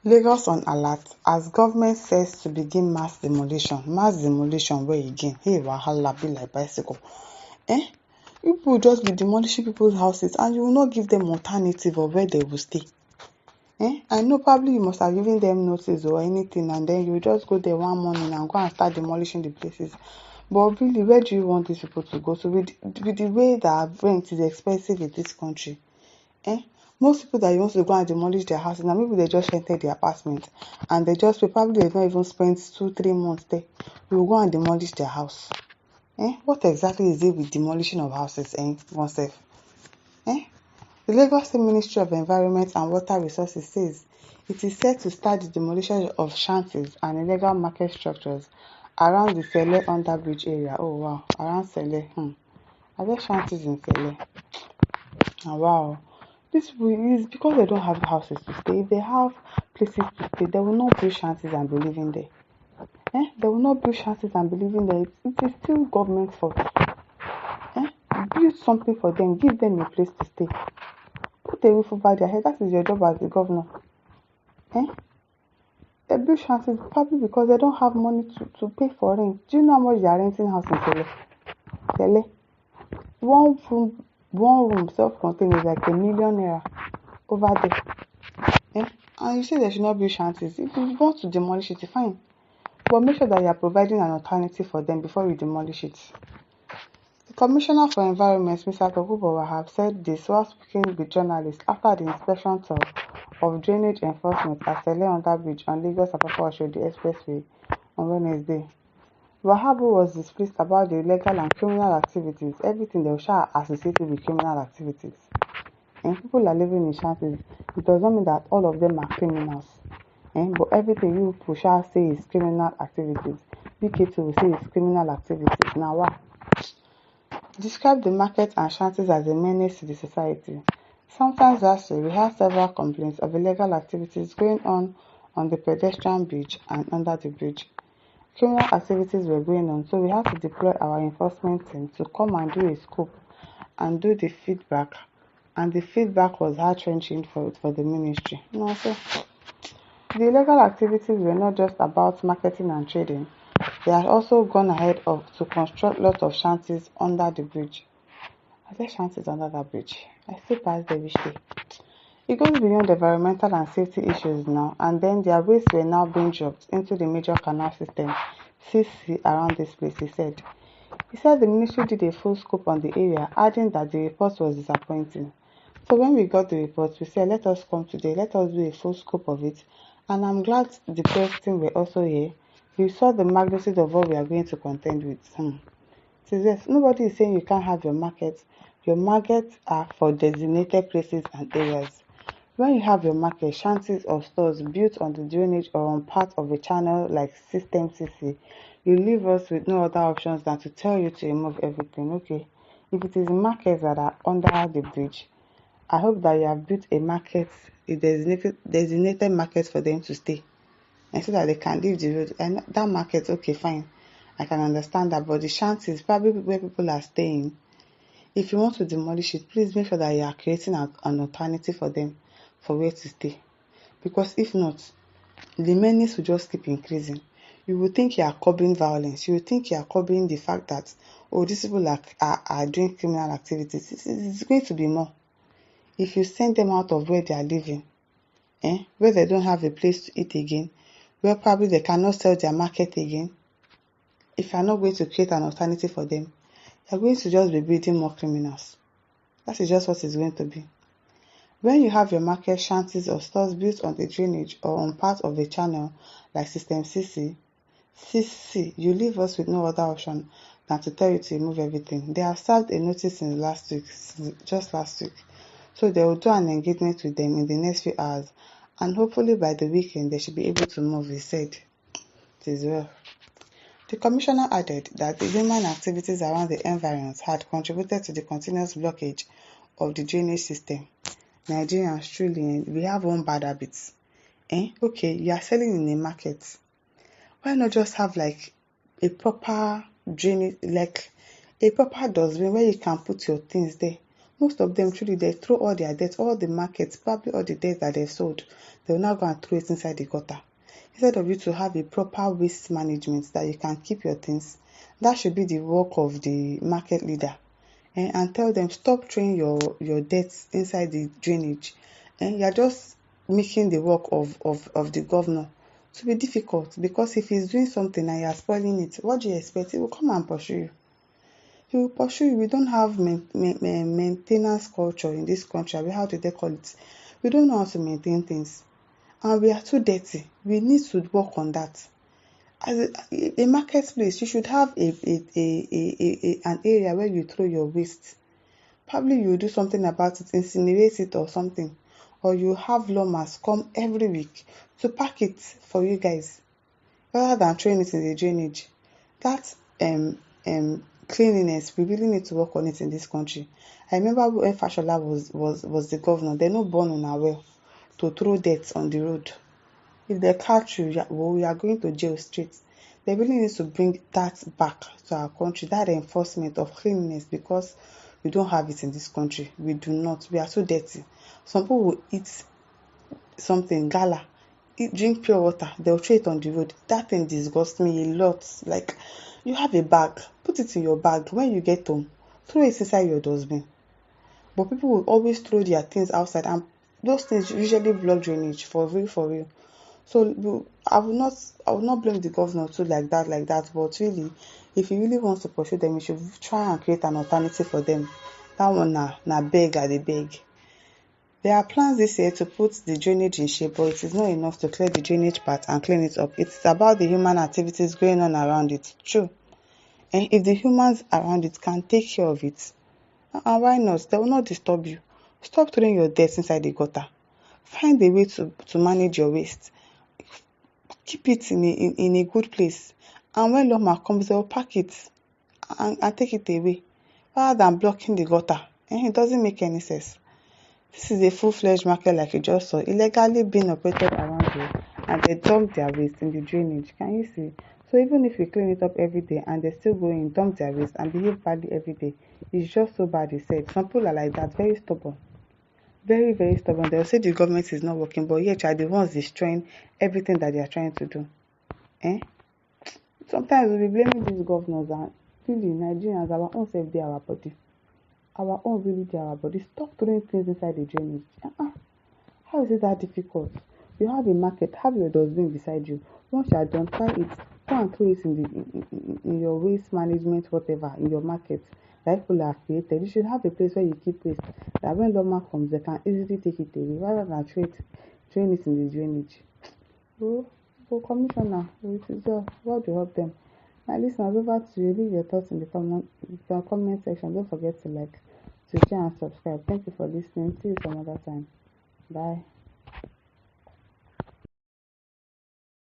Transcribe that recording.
Lagos on alert as government says to begin mass demolition. Mass demolition where again? Hey, wahala be like bicycle. People will just be demolishing people's houses and you will not give them alternative of where they will stay. I know probably you must have given them notice or anything, and then you just go there one morning and go and start demolishing the places. But really, where do you want these people to go? So with the way that rent is expensive in this country, most people that you want to go and demolish their houses, now maybe they just rented the apartment and they just probably they don't even spend 2-3 months there. You will go and demolish their house. What exactly is it with demolition of houses? Oneself. The Lagos State Ministry of Environment and Water Resources says it is set to start the demolition of shanties and illegal market structures around the Sele Underbridge area. Oh wow, around Sele. Are there shanties in Sele? Oh, wow. This is because they don't have houses to stay. If they have places to stay, they will not build shanties and be living there. They will not build shanties and be living there. It is still government's fault. Build something for them. Give them a place to stay. Put a roof over their head. That is your job as the governor. They build shanties probably because they don't have money to pay for rent. Do you know how much they are renting house in Sele? Sele. One room self-contained is like ₦1 million over there. And you say they should not build shanties. If you want to demolish it, fine. But make sure that you are providing an alternative for them before you demolish it. The Commissioner for Environment, Mr. Tokubo Wahab, said this while speaking with journalists after the inspection tour of drainage enforcement at Sele Underbridge on Lagos-Apapa-Oshodi Expressway on Wednesday. Wahab was displeased about the illegal and criminal activities, everything they shall associate with criminal activities. And people are living in shanties. It does not mean that all of them are criminals. But everything you shall say is criminal activities. BK2 will say is criminal activities. Now what? Describe the market and shanties as a menace to the society. Sometimes last year, we had several complaints of illegal activities going on the pedestrian bridge and under the bridge. Criminal activities were going on, so we had to deploy our enforcement team to come and do a scope and do the feedback. And the feedback was heart-wrenching for the ministry. So the illegal activities were not just about marketing and trading. They had also gone ahead to construct lots of shanties under the bridge. Are there shanties under that bridge? I still pass there each day. It goes beyond environmental and safety issues now, and then their waste were now being dropped into the major canal system, CC, around this place, he said. He said the ministry did a full scope on the area, adding that the report was disappointing. So when we got the report, we said, let us come today, let us do a full scope of it. And I'm glad the press team were also here. You saw the magnitude of what we are going to contend with. So yes, nobody is saying you can't have your markets. Your markets are for designated places and areas. When you have your market, shanties or stores built on the drainage or on part of a channel like System CC, you leave us with no other options than to tell you to remove everything. Okay, if it is markets that are under the bridge, I hope that you have built a market, a designated market for them to stay, and so that they can leave the road. And that market, okay, fine, I can understand that. But the shanties, probably where people are staying, if you want to demolish it, please make sure that you are creating an alternative for them for where to stay. Because if not, the menace will just keep increasing. You will think you are curbing violence. You will think you are curbing the fact that, oh, these people are doing criminal activities. It's going to be more. If you send them out of where they are living, where they don't have a place to eat again, where probably they cannot sell their market again, if you are not going to create an alternative for them, you are going to just be breeding more criminals. That is just what it's going to be. When you have your market, shanties or stores built on the drainage or on part of a channel like System CC, you leave us with no other option than to tell you to remove everything. They have served a notice just last week. So they will do an engagement with them in the next few hours, and hopefully by the weekend they should be able to move, he said. It is well. The commissioner added that the human activities around the environs had contributed to the continuous blockage of the drainage system. Nigerians, truly, we have one bad habit. Okay, you are selling in a market. Why not just have like a proper drainage, like a proper dustbin where you can put your things there? Most of them truly, they throw all their debt, all the markets, probably all the debt that they've sold, they will now go and throw it inside the gutter. Instead of you to have a proper waste management that you can keep your things, that should be the work of the market leader. And tell them, stop throwing your debts inside the drainage. And you are just making the work of the governor to be difficult, because if he's doing something and you are spoiling it, what do you expect? He will come and pursue you. He will pursue you. We don't have maintenance culture in this country. How do they call it? We don't know how to maintain things, and we are too dirty. We need to work on that. As a marketplace, you should have an area where you throw your waste. Probably you do something about it, incinerate it or something, or you have lawmas come every week to pack it for you guys, rather than throwing it in the drainage. That cleanliness, we really need to work on it in this country. I remember when Fashola was the governor, they no born on our well to throw dirt on the road. If they catch you, we are going to jail straight. They really need to bring that back to our country, that enforcement of cleanliness, because we don't have it in this country. We do not. We are so dirty. Some people will eat something, gala, drink pure water, they'll throw it on the road. That thing disgusts me a lot. Like, you have a bag, put it in your bag. When you get home, throw it inside your dustbin. But people will always throw their things outside, and those things usually block drainage, for real. So I will not blame the governor too like that. But really, if he really wants to pursue them, he should try and create an alternative for them. That one na beg I dey beg. There are plans this year to put the drainage in shape, but it is not enough to clear the drainage part and clean it up. It's about the human activities going on around it. True. And if the humans around it can take care of it, and why not? They will not disturb you. Stop throwing your dirt inside the gutter. Find a way to manage your waste. Keep it in a good place. And when lawma comes, they will pack it and take it away, rather than blocking the gutter. And it doesn't make any sense. This is a full-fledged market like you just saw, illegally being operated around you, and they dump their waste in the drainage. Can you see? So even if you clean it up every day and they still go in, dump their waste and behave badly every day, it's just so bad, he said. Some people are like that, very stubborn. Very, very stubborn. They'll say the government is not working, but yet are the ones destroying everything that they are trying to do. Sometimes we'll be blaming these governors, and really, Nigerians, our own self, they our body. Our own really dey our body. Stop throwing things inside the drainage. How is it that difficult? You have a market, have your dustbin beside you. Once you identify it, go and throw it in your waste management, whatever, in your market that people have created. You should have a place where you keep waste, that when lawma comes, they can easily take it away, rather than throwing it in the drainage. Commissioner, it is what to help them. My listeners, over to you. Leave your thoughts in the comment section. Don't forget to share and subscribe. Thank you for listening. See you some other time. Bye.